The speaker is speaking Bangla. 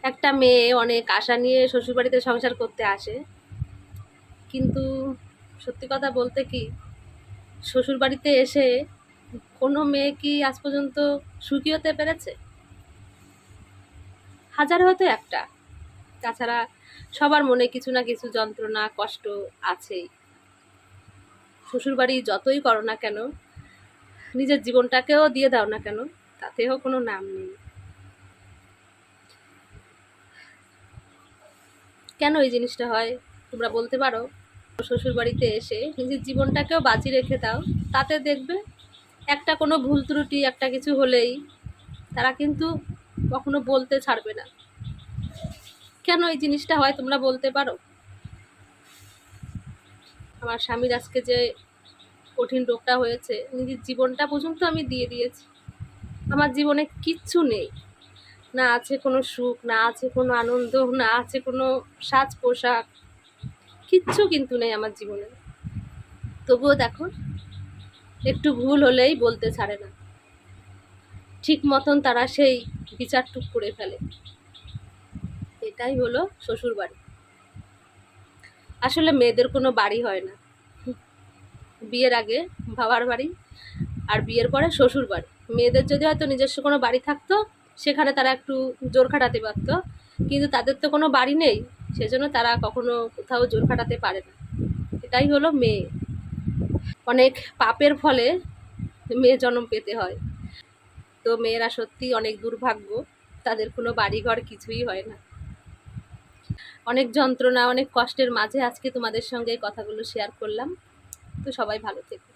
একটা মেয়ে অনেক আশা নিয়ে শ্বশুরবাড়িতে সংসার করতে আসে, কিন্তু সত্যি কথা বলতে কি, শ্বশুরবাড়িতে এসে কোনো মেয়ে কি আজ পর্যন্ত সুখী হতে পেরেছে? হাজার হয়তো একটা। তাছাড়া সবার মনে কিছু না কিছু যন্ত্রণা কষ্ট আছেই। শ্বশুরবাড়ি যতই করো না কেন, নিজের জীবনটাকেও দিয়ে দাও না কেন, তাতেও কোনো নাম নেই। কেন এই জিনিসটা হয় তোমরা বলতে পারো? শ্বশুরবাড়িতে এসে নিজের জীবনটাকেও বাজি রেখে দাও, তাতে দেখবে একটা কোনো ভুল ত্রুটি একটা কিছু হলেই তারা কিন্তু কখনো বলতে ছাড়বে না। কেন এই জিনিসটা হয় তোমরা বলতে পারো? আমার স্বামীর আজকে যে কঠিন রোগটা হয়েছে, নিজের জীবনটা পর্যন্ত আমি দিয়ে দিয়েছি। আমার জীবনে কিচ্ছু নেই, না আছে কোনো সুখ, না আছে কোনো আনন্দ, না আছে কোনো সাজ পোশাক, কিচ্ছু কিন্তু নেই আমার জীবনে। তবুও দেখো, একটু ভুল হলেই বলতে ছাড়ে না, ঠিক মতন তারা সেই বিচারটুক করে ফেলে। এটাই হলো শ্বশুর বাড়ি। আসলে মেয়েদের কোনো বাড়ি হয় না। বিয়ের আগে বাবার বাড়ি, আর বিয়ের পরে শ্বশুর বাড়ি। মেয়েদের যদি হয়তো নিজস্ব কোনো বাড়ি থাকতো, সেখানে তারা একটু জোর খাটাতে পারতো, কিন্তু তাদের তো কোনো বাড়ি নেই, সেজন্য তারা কখনো কোথাও জোর খাটাতে পারে না। এটাই হলো মেয়ে। অনেক পাপের ফলে মেয়ে জন্ম পেতে হয়। তো মেয়েরা সত্যি অনেক দুর্ভাগ্য, তাদের কোনো বাড়িঘর কিছুই হয় না। অনেক যন্ত্রণা অনেক কষ্টের মাঝে আজকে তোমাদের সঙ্গে এই কথাগুলো শেয়ার করলাম। তো সবাই ভালো থেকো।